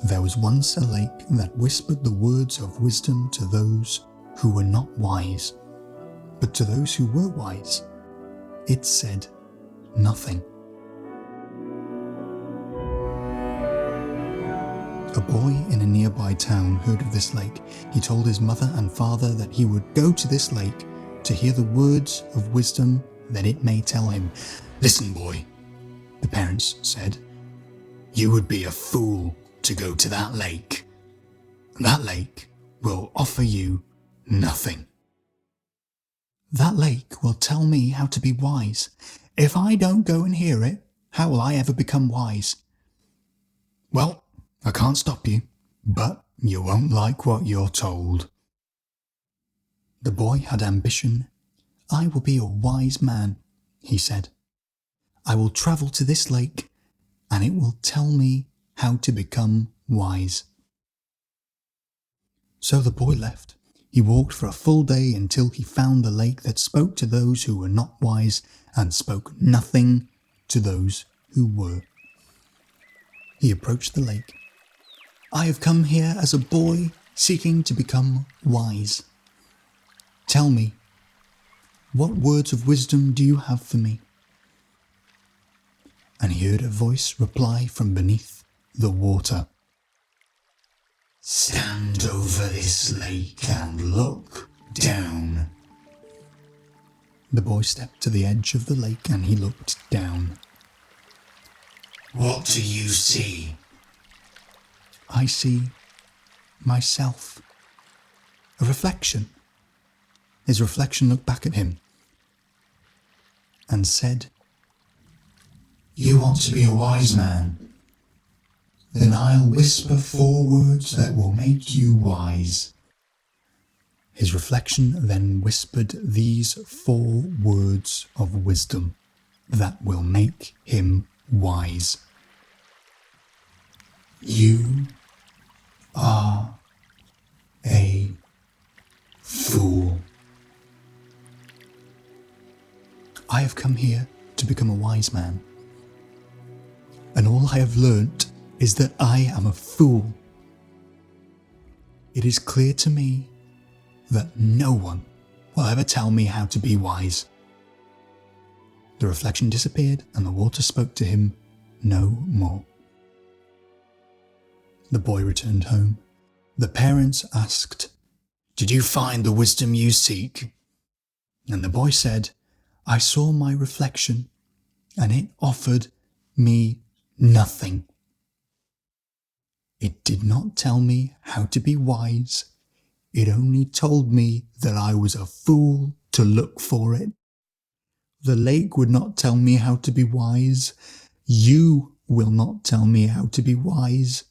There was once a lake that whispered the words of wisdom to those who were not wise, but to those who were wise, it said nothing. A boy in a nearby town heard of this lake. He told his mother and father that he would go to this lake to hear the words of wisdom that it may tell him. "Listen, boy," the parents said, "you would be a fool to go to that lake. That lake will offer you nothing. That lake will tell me how to be wise. If I don't go and hear it, how will I ever become wise? Well, I can't stop you, but you won't like what you're told." The boy had ambition. "I will be a wise man," he said. "I will travel to this lake, and it will tell me how to become wise." So the boy left. He walked for a full day until he found the lake that spoke to those who were not wise and spoke nothing to those who were. He approached the lake. "I have come here as a boy seeking to become wise. Tell me, what words of wisdom do you have for me?" And he heard a voice reply from beneath the water. "Stand over this lake and look down." The boy stepped to the edge of the lake and he looked down. "What do you see?" "I see myself. A reflection." His reflection looked back at him and said, "You want to be a wise man? Then I'll whisper 4 words that will make you wise." His reflection then whispered these 4 words of wisdom that will make him wise. "You are a fool." I have come here to become a wise man, and all I have learnt is that I am a fool. It is clear to me that no one will ever tell me how to be wise. The reflection disappeared and the water spoke to him no more. The boy returned home. The parents asked, "Did you find the wisdom you seek?" And the boy said, "I saw my reflection and it offered me nothing. It did not tell me how to be wise. It only told me that I was a fool to look for it. The lake would not tell me how to be wise. You will not tell me how to be wise.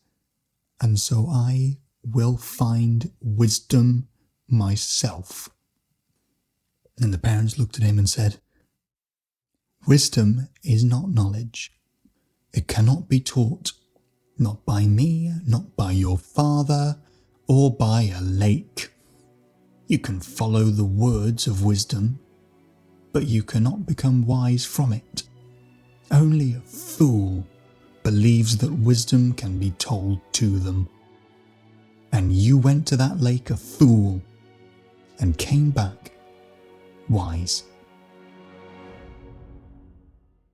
And so I will find wisdom myself." And the parents looked at him and said, "Wisdom is not knowledge. It cannot be taught, not by me, not by your father, or by a lake. You can follow the words of wisdom, but you cannot become wise from it. Only a fool believes that wisdom can be told to them. And you went to that lake a fool and came back wise."